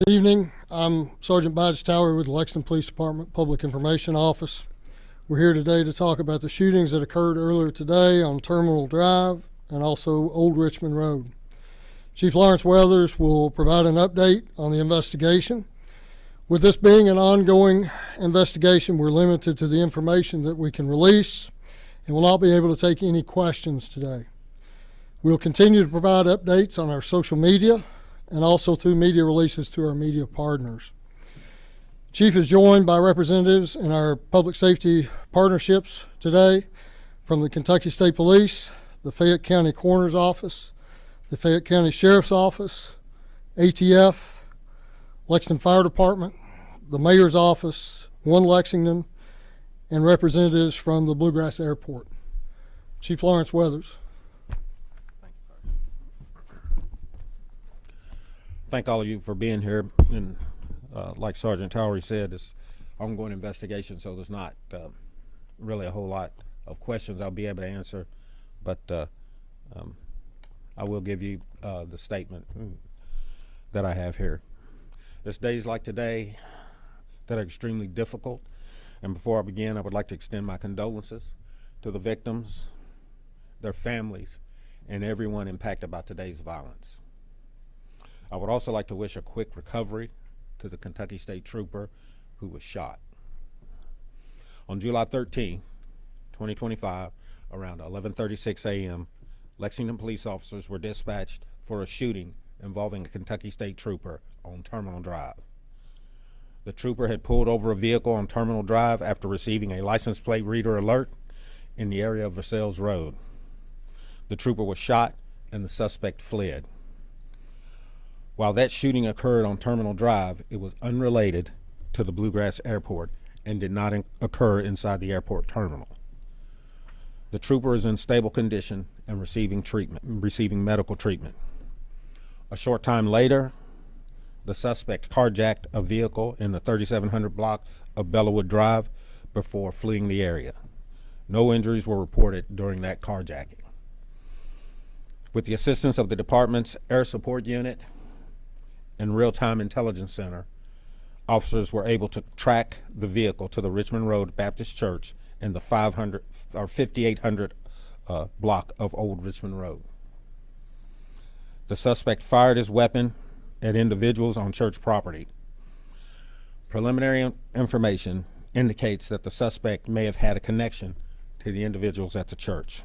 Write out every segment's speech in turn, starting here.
Good evening. I'm Sergeant Badge Tower with the Lexington Police Department Public Information Office. We're here today to talk about the shootings that occurred earlier today on Terminal Drive and also Old Richmond Road. Chief Lawrence Weathers will provide an update on the investigation. With this being an ongoing investigation, we're limited to the information that we can release and will not be able to take any questions today. We'll continue to provide updates on our social media and also through media releases to our media partners. Chief is joined by representatives in our public safety partnerships today from the Kentucky State Police, the Fayette County Coroner's Office, the Fayette County Sheriff's Office, ATF, Lexington Fire Department, the Mayor's Office, One Lexington, and representatives from the Bluegrass Airport. Chief Lawrence Weathers. Thank all of you for being here. And like Sergeant Towery said, it's ongoing investigation, so there's not really a whole lot of questions I'll be able to answer, but I will give you the statement that I have here. There's days like today that are extremely difficult, and before I begin, I would like to extend my condolences to the victims, their families, and everyone impacted by today's violence. I would also like to wish a quick recovery to the Kentucky State Trooper who was shot. On July 13, 2025, around 11:36 a.m., Lexington police officers were dispatched for a shooting involving a Kentucky State Trooper on Terminal Drive. The trooper had pulled over a vehicle on Terminal Drive after receiving a license plate reader alert in the area of Versailles Road. The trooper was shot and the suspect fled. While that shooting occurred on Terminal Drive, it was unrelated to the Bluegrass Airport and did not occur inside the airport terminal. The trooper is in stable condition and receiving medical treatment. A short time later, the suspect carjacked a vehicle in the 3700 block of Bellawood Drive before fleeing the area. No injuries were reported during that carjacking. With the assistance of the department's Air Support Unit and Real-Time Intelligence Center, officers were able to track the vehicle to the Richmond Road Baptist Church in the 5800 block of Old Richmond Road. The suspect fired his weapon at individuals on church property. Preliminary information indicates that the suspect may have had a connection to the individuals at the church.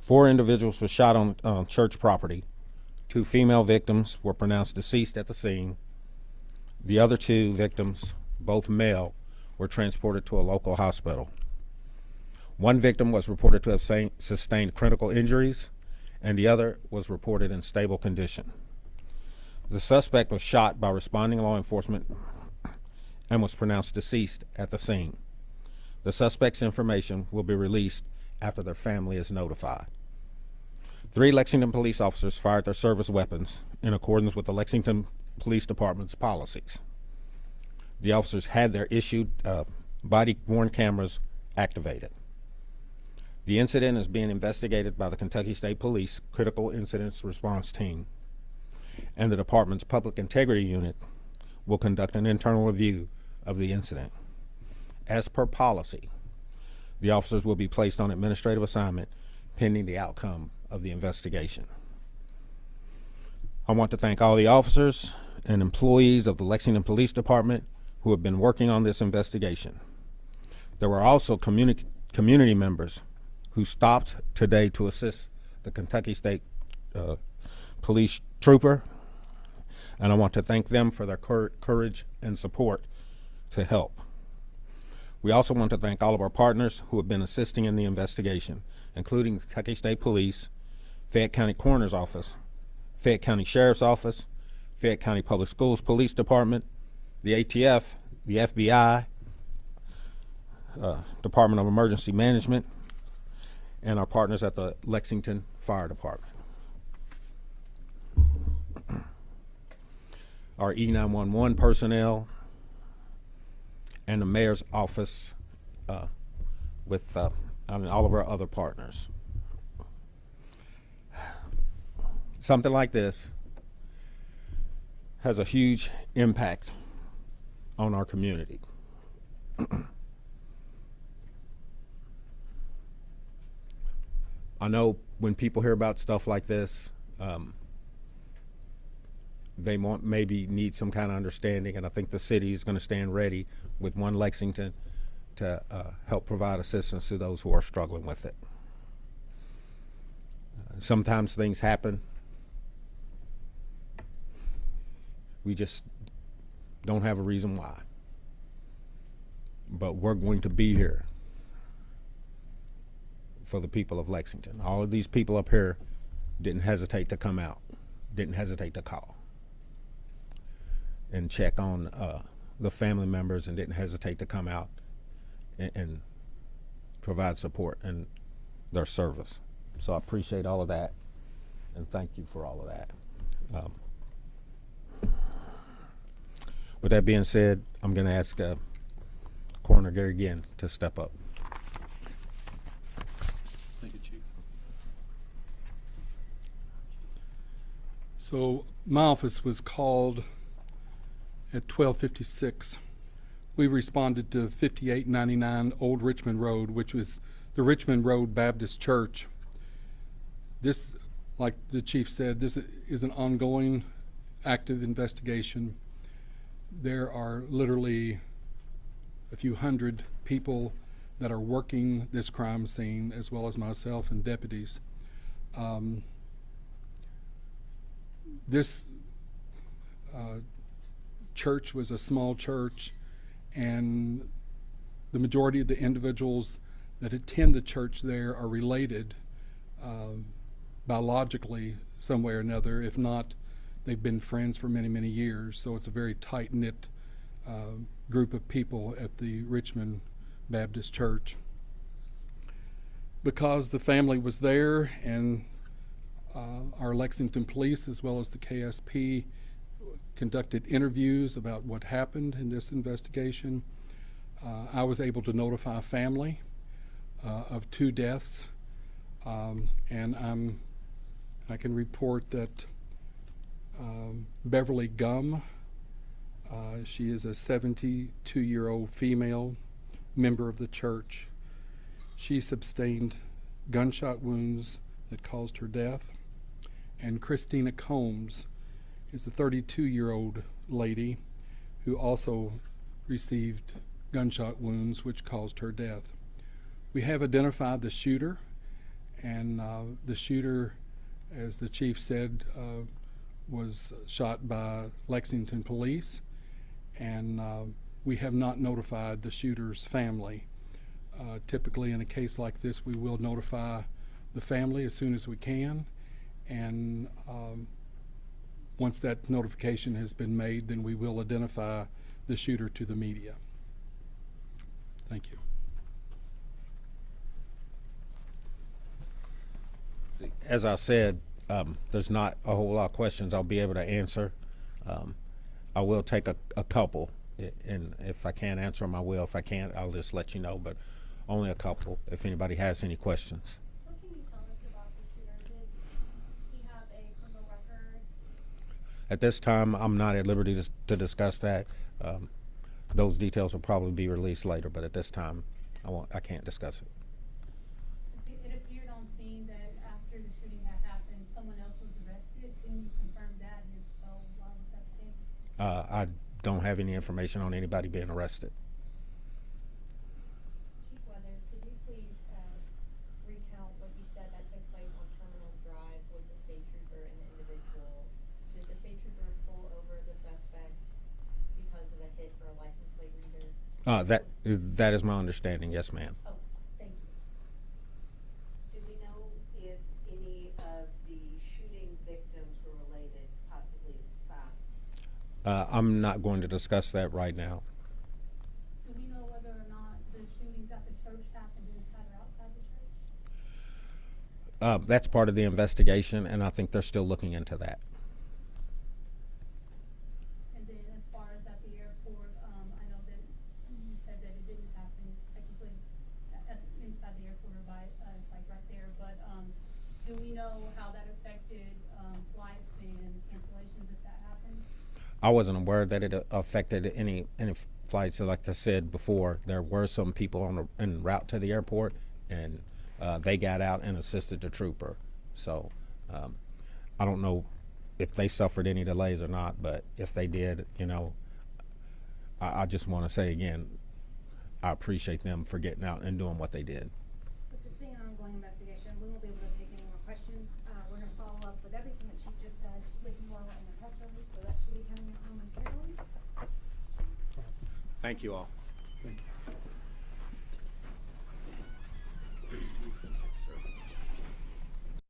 4 individuals were shot on church property. 2 female victims were pronounced deceased at the scene. The other 2 victims, both male, were transported to a local hospital. 1 victim was reported to have sustained critical injuries, and the other was reported in stable condition. The suspect was shot by responding law enforcement and was pronounced deceased at the scene. The suspect's information will be released after their family is notified. 3 Lexington police officers fired their service weapons in accordance with the Lexington Police Department's policies. The officers had their issued body-worn cameras activated. The incident is being investigated by the Kentucky State Police Critical Incidents Response Team, and the department's Public Integrity Unit will conduct an internal review of the incident. As per policy, the officers will be placed on administrative assignment pending the outcome of the investigation. I want to thank all the officers and employees of the Lexington Police Department who have been working on this investigation. There were also community members who stopped today to assist the Kentucky State Police Trooper, and I want to thank them for their courage and support to help. We also want to thank all of our partners who have been assisting in the investigation, including the Kentucky State Police, Fayette County Coroner's Office, Fayette County Sheriff's Office, Fayette County Public Schools Police Department, the ATF, the FBI, Department of Emergency Management, and our partners at the Lexington Fire Department. Our E911 personnel, and the Mayor's Office with all of our other partners. Something like this has a huge impact on our community. I know when people hear about stuff like this, they maybe need some kind of understanding, and I think the city is going to stand ready with One Lexington to help provide assistance to those who are struggling with it. Sometimes things happen. We just don't have a reason why. But we're going to be here for the people of Lexington. All of these people up here didn't hesitate to come out, didn't hesitate to call and check on the family members, and didn't hesitate to come out and provide support and their service. So I appreciate all of that, and thank you for all of that. With that being said, I'm going to ask Coroner Gary Ginn to step up. Thank you, Chief. So my office was called at 12:56. We responded to 5899 Old Richmond Road, which was the Richmond Road Baptist Church. This, like the chief said, this is an ongoing active investigation. There are literally a few hundred people that are working this crime scene, as well as myself and deputies. This church was a small church, and the majority of the individuals that attend the church there are related biologically some way or another. If not, they've been friends for many, many years. So it's a very tight-knit group of people at the Richmond Baptist Church. Because the family was there, and our Lexington Police as well as the KSP conducted interviews about what happened in this investigation, I was able to notify family of 2 deaths, and I can report that Beverly Gum, she is a 72-year-old female member of the church. She sustained gunshot wounds that caused her death. And Christina Combs is a 32-year-old lady who also received gunshot wounds which caused her death. We have identified the shooter, and the shooter, as the chief said, was shot by Lexington Police, and we have not notified the shooter's family. Typically in a case like this, we will notify the family as soon as we can, and once that notification has been made, then we will identify the shooter to the media. Thank you. As I said, there's not a whole lot of questions I'll be able to answer. I will take a couple, and if I can't answer them, I will. If I can't, I'll just let you know, but only a couple if anybody has any questions. What can you tell us about the shooter? Did he have a criminal record? At this time, I'm not at liberty to discuss that. Those details will probably be released later, but at this time, I can't discuss it. It appeared on scene that after the shooting had happened, someone else was arrested. Can you confirm that? And if so, why was that the case? I don't have any information on anybody being arrested. Chief Weathers, could you please recount what you said that took place on Terminal Drive with the state trooper and the individual? Did the state trooper pull over the suspect because of a hit for a license plate reader? That is my understanding. Yes, ma'am. Oh, thank you. Do we know if any of the shooting victims were related, possibly a spouse? I'm not going to discuss that right now. Do we know whether or not the shootings at the church happened inside or outside the church? That's part of the investigation, and I think they're still looking into that. And then as far as at the airport, I know that you said that it didn't happen technically inside the airport or by like right there, but do we know how that affected flights and cancellations if that happened? I wasn't aware that it affected any flights. Like I said before, there were some people on the en route to the airport, and they got out and assisted the trooper. So I don't know if they suffered any delays or not, but if they did, you know, I just want to say again, I appreciate them for getting out and doing what they did. With this being an ongoing investigation, we won't be able to take any more questions. We're gonna follow up with everything that Chief just said with you all in the press release, so that should be coming out momentarily. Thank you all. Thank you.